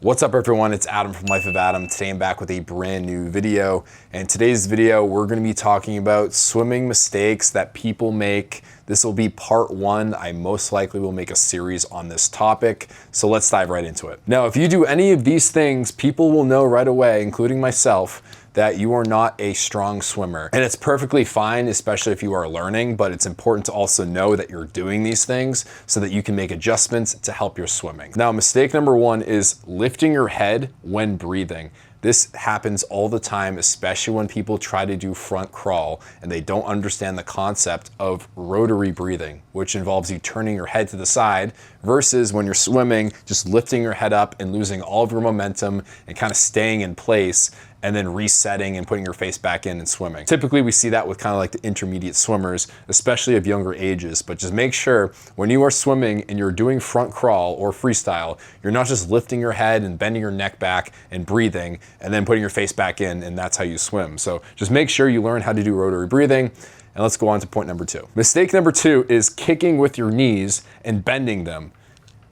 What's up everyone, it's Adam from Life of Adam. Today I'm back with a brand new video. And today's video, we're gonna be talking about swimming mistakes that people make. This will be part one. I most likely will make a series on this topic. So let's dive right into it. Now, if you do any of these things, people will know right away, including myself, that you are not a strong swimmer. And it's perfectly fine, especially if you are learning, but it's important to also know that you're doing these things so that you can make adjustments to help your swimming. Now, mistake number one is lifting your head when breathing. This happens all the time, especially when people try to do front crawl and they don't understand the concept of rotary breathing, which involves you turning your head to the side versus when you're swimming, just lifting your head up and losing all of your momentum and kind of staying in place and then resetting and putting your face back in and swimming. Typically, we see that with kind of like the intermediate swimmers, especially of younger ages, but just make sure when you are swimming and you're doing front crawl or freestyle, you're not just lifting your head and bending your neck back and breathing and then putting your face back in, and that's how you swim. So just make sure you learn how to do rotary breathing. And let's go on to point number two. Mistake number two is kicking with your knees and bending them.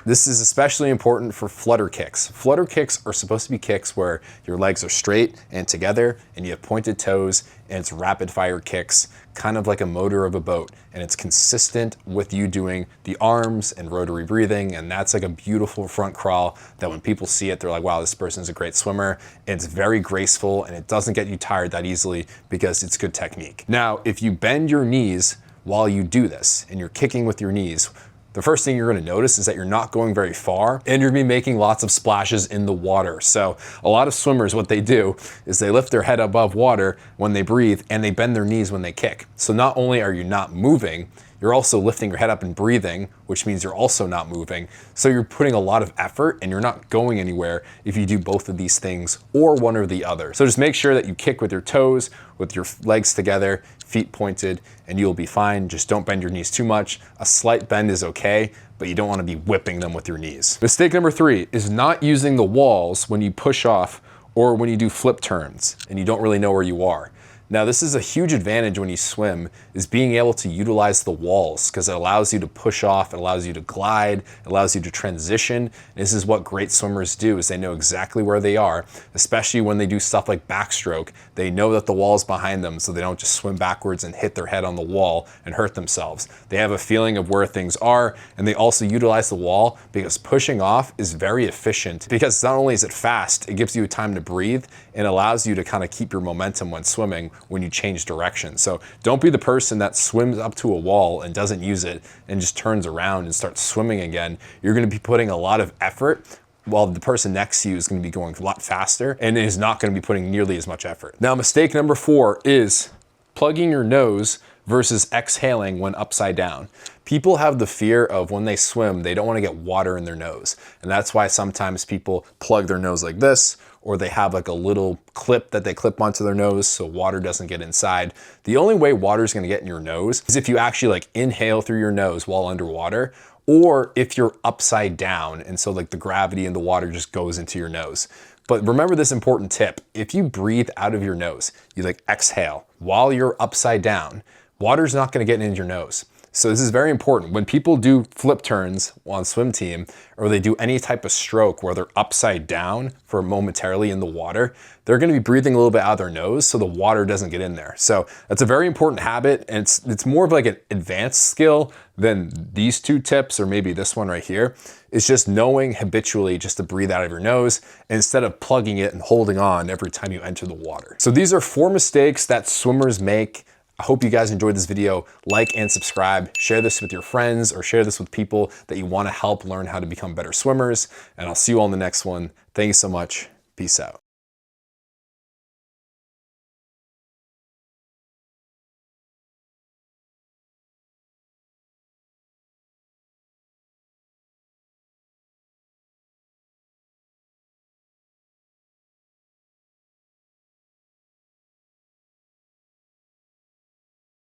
This is especially important for flutter kicks. Flutter kicks are supposed to be kicks where your legs are straight and together and you have pointed toes, and it's rapid fire kicks, kind of like a motor of a boat. And it's consistent with you doing the arms and rotary breathing. And that's like a beautiful front crawl that when people see it, they're like, wow, this person's a great swimmer. It's very graceful and it doesn't get you tired that easily because it's good technique. Now, if you bend your knees while you do this and you're kicking with your knees, the first thing you're gonna notice is that you're not going very far and you're gonna be making lots of splashes in the water. So a lot of swimmers, what they do is they lift their head above water when they breathe and they bend their knees when they kick. So not only are you not moving, you're also lifting your head up and breathing, which means you're also not moving. So you're putting a lot of effort and you're not going anywhere if you do both of these things or one or the other. So just make sure that you kick with your toes, with your legs together, feet pointed, and you'll be fine. Just don't bend your knees too much. A slight bend is okay, but you don't want to be whipping them with your knees. Mistake number three is not using the walls when you push off or when you do flip turns and you don't really know where you are. Now, this is a huge advantage when you swim, is being able to utilize the walls because it allows you to push off, it allows you to glide, it allows you to transition. This is what great swimmers do, is they know exactly where they are, especially when they do stuff like backstroke. They know that the wall is behind them, so they don't just swim backwards and hit their head on the wall and hurt themselves. They have a feeling of where things are, and they also utilize the wall because pushing off is very efficient because not only is it fast, it gives you time to breathe and allows you to kind of keep your momentum when swimming when you change direction. So don't be the person that swims up to a wall and doesn't use it and just turns around and starts swimming again. You're gonna be putting a lot of effort while the person next to you is gonna be going a lot faster and is not gonna be putting nearly as much effort. Now, mistake number four is plugging your nose versus exhaling when upside down. People have the fear of when they swim, they don't want to get water in their nose. And that's why sometimes people plug their nose like this, or they have like a little clip that they clip onto their nose so water doesn't get inside. The only way water is going to get in your nose is if you actually like inhale through your nose while underwater, or if you're upside down. And so like the gravity in the water just goes into your nose. But remember this important tip. If you breathe out of your nose, you like exhale while you're upside down, water's not going to get into your nose. So this is very important. When people do flip turns on swim team, or they do any type of stroke where they're upside down for momentarily in the water, they're gonna be breathing a little bit out of their nose so the water doesn't get in there. So that's a very important habit, and it's more of like an advanced skill than these two tips, or maybe this one right here. It's just knowing habitually just to breathe out of your nose instead of plugging it and holding on every time you enter the water. So these are four mistakes that swimmers make. I hope you guys enjoyed this video. Like and subscribe, share this with your friends, or share this with people that you want to help learn how to become better swimmers. And I'll see you all in the next one. Thank you so much. Peace out.